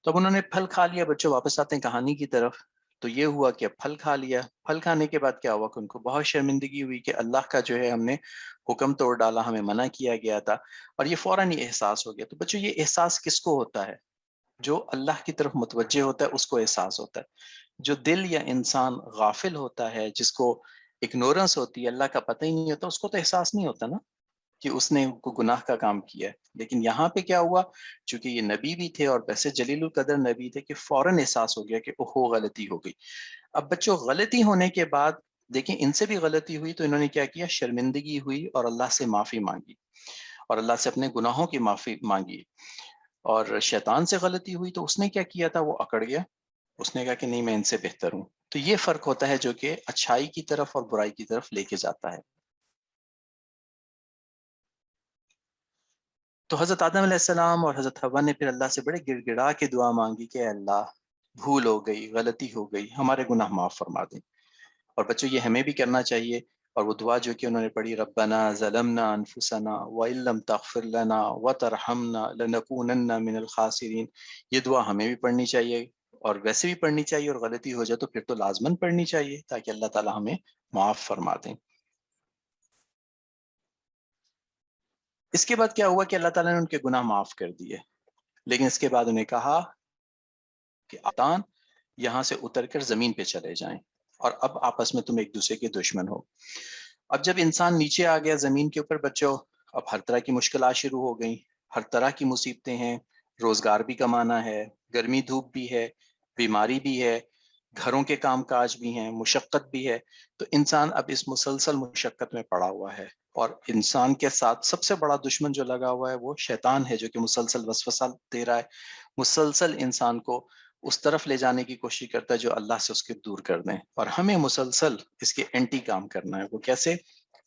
تو اب انہوں نے پھل کھا لیا۔ بچوں واپس آتے ہیں کہانی کی طرف، تو یہ ہوا کہ اب پھل کھا لیا۔ پھل کھانے کے بعد کیا ہوا کہ ان کو بہت شرمندگی ہوئی کہ اللہ کا جو ہے ہم نے حکم توڑ ڈالا، ہمیں منع کیا گیا تھا، اور یہ فوراً یہ احساس ہو گیا۔ تو بچوں یہ احساس کس کو ہوتا ہے؟ جو اللہ کی طرف متوجہ ہوتا ہے اس کو احساس ہوتا ہے۔ جو دل یا انسان غافل ہوتا ہے، جس کو اگنورنس ہوتی ہے، اللہ کا پتہ ہی نہیں ہوتا، اس کو تو احساس نہیں ہوتا نا کہ اس نے کو گناہ کا کام کیا ہے۔ لیکن یہاں پہ کیا ہوا، چونکہ یہ نبی بھی تھے اور ویسے جلیل القدر نبی تھے، کہ فوراً احساس ہو گیا کہ اوہو غلطی ہو گئی۔ اب بچوں غلطی ہونے کے بعد دیکھیں ان سے بھی غلطی ہوئی، تو انہوں نے کیا کیا، شرمندگی ہوئی اور اللہ سے معافی مانگی، اور اللہ سے اپنے گناہوں کی معافی مانگی۔ اور شیطان سے غلطی ہوئی تو اس نے کیا کیا تھا، وہ اکڑ گیا، اس نے کہا کہ نہیں میں ان سے بہتر ہوں۔ تو یہ فرق ہوتا ہے جو کہ اچھائی کی طرف اور برائی کی طرف لے کے جاتا ہے۔ تو حضرت آدم علیہ السلام اور حضرت حوا نے پھر اللہ سے بڑے گڑ گڑا کے دعا مانگی کہ اے اللہ بھول ہو گئی، غلطی ہو گئی، ہمارے گناہ معاف فرما دیں۔ اور بچوں یہ ہمیں بھی کرنا چاہیے، اور وہ دعا جو کہ انہوں نے پڑھی، ربنا ظلمنا انفسنا وان لم تغفر لنا وترحمنا لنکونن من الخاسرین، یہ دعا ہمیں بھی پڑھنی چاہیے۔ اور ویسے بھی پڑھنی چاہیے، اور غلطی ہو جائے تو پھر تو لازماً پڑھنی چاہیے تاکہ اللہ تعالیٰ ہمیں معاف فرما دیں۔ اس کے بعد کیا ہوا کہ اللہ تعالیٰ نے ان کے گناہ معاف کر دیے، لیکن اس کے بعد انہیں کہا کہ آتان یہاں سے اتر کر زمین پہ چلے جائیں، اور اب آپس میں تم ایک دوسرے کے دشمن ہو۔ اب جب انسان نیچے آ گیا زمین کے اوپر بچوں، اب ہر طرح کی مشکلات شروع ہو گئیں، ہر طرح کی مصیبتیں ہیں، روزگار بھی کمانا ہے، گرمی دھوپ بھی ہے، بیماری بھی ہے، گھروں کے کام کاج بھی ہیں، مشقت بھی ہے۔ تو انسان اب اس مسلسل مشقت میں پڑا ہوا ہے، اور انسان کے ساتھ سب سے بڑا دشمن جو لگا ہوا ہے وہ شیطان ہے، جو کہ مسلسل وسوسہ دے رہا ہے، مسلسل انسان کو اس طرف لے جانے کی کوشش کرتا ہے جو اللہ سے اس کے دور کر دیں، اور ہمیں مسلسل اس کے اینٹی کام کرنا ہے۔ وہ کیسے؟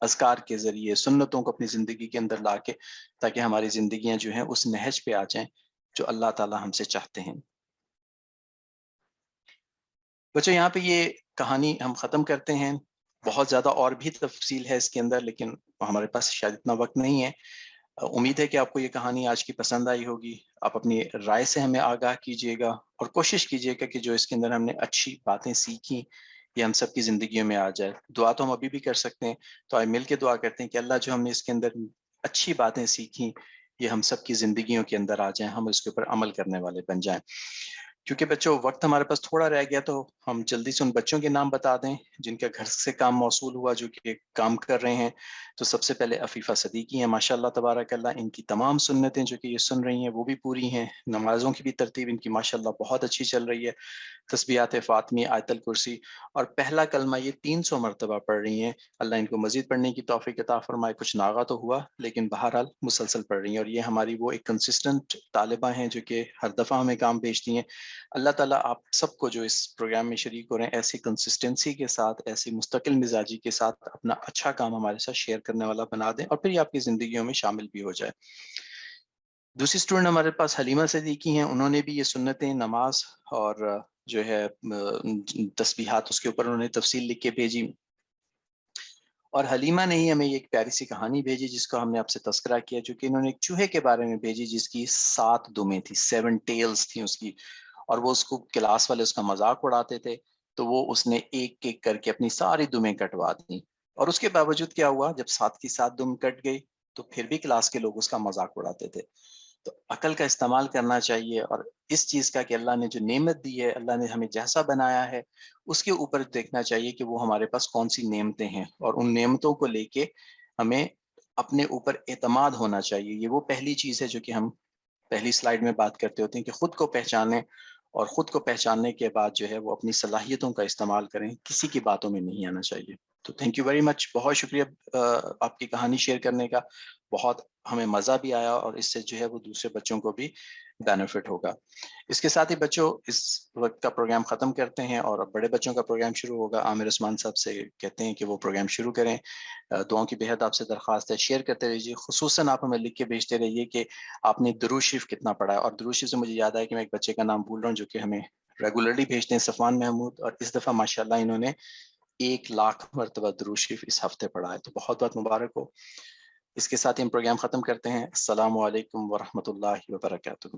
اذکار کے ذریعے، سنتوں کو اپنی زندگی کے اندر لا کے، تاکہ ہماری زندگیاں جو ہیں اس نہج پہ آ جائیں جو اللہ تعالی ہم سے چاہتے ہیں۔ بچوں یہاں پہ یہ کہانی ہم ختم کرتے ہیں، بہت زیادہ اور بھی تفصیل ہے اس کے اندر، لیکن ہمارے پاس شاید اتنا وقت نہیں ہے۔ امید ہے کہ آپ کو یہ کہانی آج کی پسند آئی ہوگی، آپ اپنی رائے سے ہمیں آگاہ کیجیے گا، اور کوشش کیجیے گا کہ جو اس کے اندر ہم نے اچھی باتیں سیکھی یہ ہم سب کی زندگیوں میں آ جائے۔ دعا تو ہم ابھی بھی کر سکتے ہیں، تو آئے مل کے دعا کرتے ہیں کہ اللہ جو ہم نے اس کے اندر اچھی باتیں سیکھی یہ ہم سب کی زندگیوں کے اندر آ جائیں، ہم اس کے اوپر عمل کرنے والے بن جائیں۔ کیونکہ بچوں وقت ہمارے پاس تھوڑا رہ گیا، تو ہم جلدی سے ان بچوں کے نام بتا دیں جن کا گھر سے کام موصول ہوا، جو کہ کام کر رہے ہیں۔ تو سب سے پہلے عفیفہ صدیقی ہیں، ماشاء اللہ تبارک اللہ، ان کی تمام سنتیں جو کہ یہ سن رہی ہیں وہ بھی پوری ہیں، نمازوں کی بھی ترتیب ان کی ماشاء اللہ بہت اچھی چل رہی ہے، تسبیحات فاطمی، آیت الکرسی، اور پہلا کلمہ یہ 300 مرتبہ پڑھ رہی ہیں۔ اللہ ان کو مزید پڑھنے کی توفیق عطا فرمائے، کچھ ناغہ تو ہوا لیکن بہرحال مسلسل پڑھ رہی ہیں، اور یہ ہماری وہ ایک کنسسٹنٹ طالبہ ہیں جو کہ ہر دفعہ ہمیں کام بھیجتی ہیں۔ اللہ تعالیٰ آپ سب کو جو اس پروگرام میں شریک ہو رہے ہیں ایسی کنسسٹنسی کے ساتھ، ایسی مستقل مزاجی کے ساتھ اپنا اچھا کام ہمارے ساتھ شیئر کرنے والا بنا دیں، اور پھر یہ آپ کی زندگیوں میں شامل بھی ہو جائے۔ دوسری اسٹوڈنٹ ہمارے پاس حلیمہ صدیقی ہیں، انہوں نے بھی یہ سنتیں، نماز اور جو ہے تسبیحات، اس کے اوپر انہوں نے تفصیل لکھ کے بھیجی، اور حلیمہ نے ہی ہمیں یہ ایک پیاری سی کہانی بھیجی جس کو ہم نے آپ سے تذکرہ کیا، جو کہ انہوں نے ایک چوہے کے بارے میں بھیجی جس کی 7 دمیں تھی، 7 ٹیلز تھیں اس کی، اور وہ اس کو کلاس والے اس کا مذاق اڑاتے تھے، تو وہ اس نے ایک ایک کر کے اپنی ساری دمیں کٹوا دیں، اور اس کے باوجود کیا ہوا، جب 7 کی 7 دم کٹ گئی تو پھر بھی کلاس کے لوگ اس کا مذاق اڑاتے تھے۔ تو عقل کا استعمال کرنا چاہیے، اور اس چیز کا کہ اللہ نے جو نعمت دی ہے، اللہ نے ہمیں جیسا بنایا ہے اس کے اوپر دیکھنا چاہیے کہ وہ ہمارے پاس کون سی نعمتیں ہیں، اور ان نعمتوں کو لے کے ہمیں اپنے اوپر اعتماد ہونا چاہیے۔ یہ وہ پہلی چیز ہے جو کہ ہم پہلی سلائیڈ میں بات کرتے ہوتے ہیں کہ خود کو پہچانیں، اور خود کو پہچاننے کے بعد جو ہے وہ اپنی صلاحیتوں کا استعمال کریں، کسی کی باتوں میں نہیں آنا چاہیے۔ تو تھینک یو ویری مچ، بہت شکریہ آپ کی کہانی شیئر کرنے کا، بہت ہمیں مزہ بھی آیا، اور اس سے جو ہے وہ دوسرے بچوں کو بھی بینیفٹ ہوگا۔ اس کے ساتھ ہی بچوں اس وقت کا پروگرام ختم کرتے ہیں، اور اب بڑے بچوں کا پروگرام شروع ہوگا۔ عامر عثمان صاحب سے کہتے ہیں کہ وہ پروگرام شروع کریں۔ دعاؤں کی بہت آپ سے درخواست ہے، شیئر کرتے رہیے، خصوصاً آپ ہمیں لکھ کے بھیجتے رہیے کہ آپ نے درود شریف کتنا پڑھا ہے۔ اور درود شریف سے مجھے یاد آیا کہ میں ایک بچے کا نام بھول رہا ہوں جو کہ ہمیں ریگولرلی بھیجتے ہیں، صفوان محمود، اور اس دفعہ ماشاءاللہ انہوں نے 1,00,000 مرتبہ درود شریف اس ہفتے پڑھا ہے، تو بہت بہت مبارک ہو۔ اس کے ساتھ ہم پروگرام ختم کرتے ہیں۔ السلام علیکم ورحمۃ اللہ وبرکاتہ۔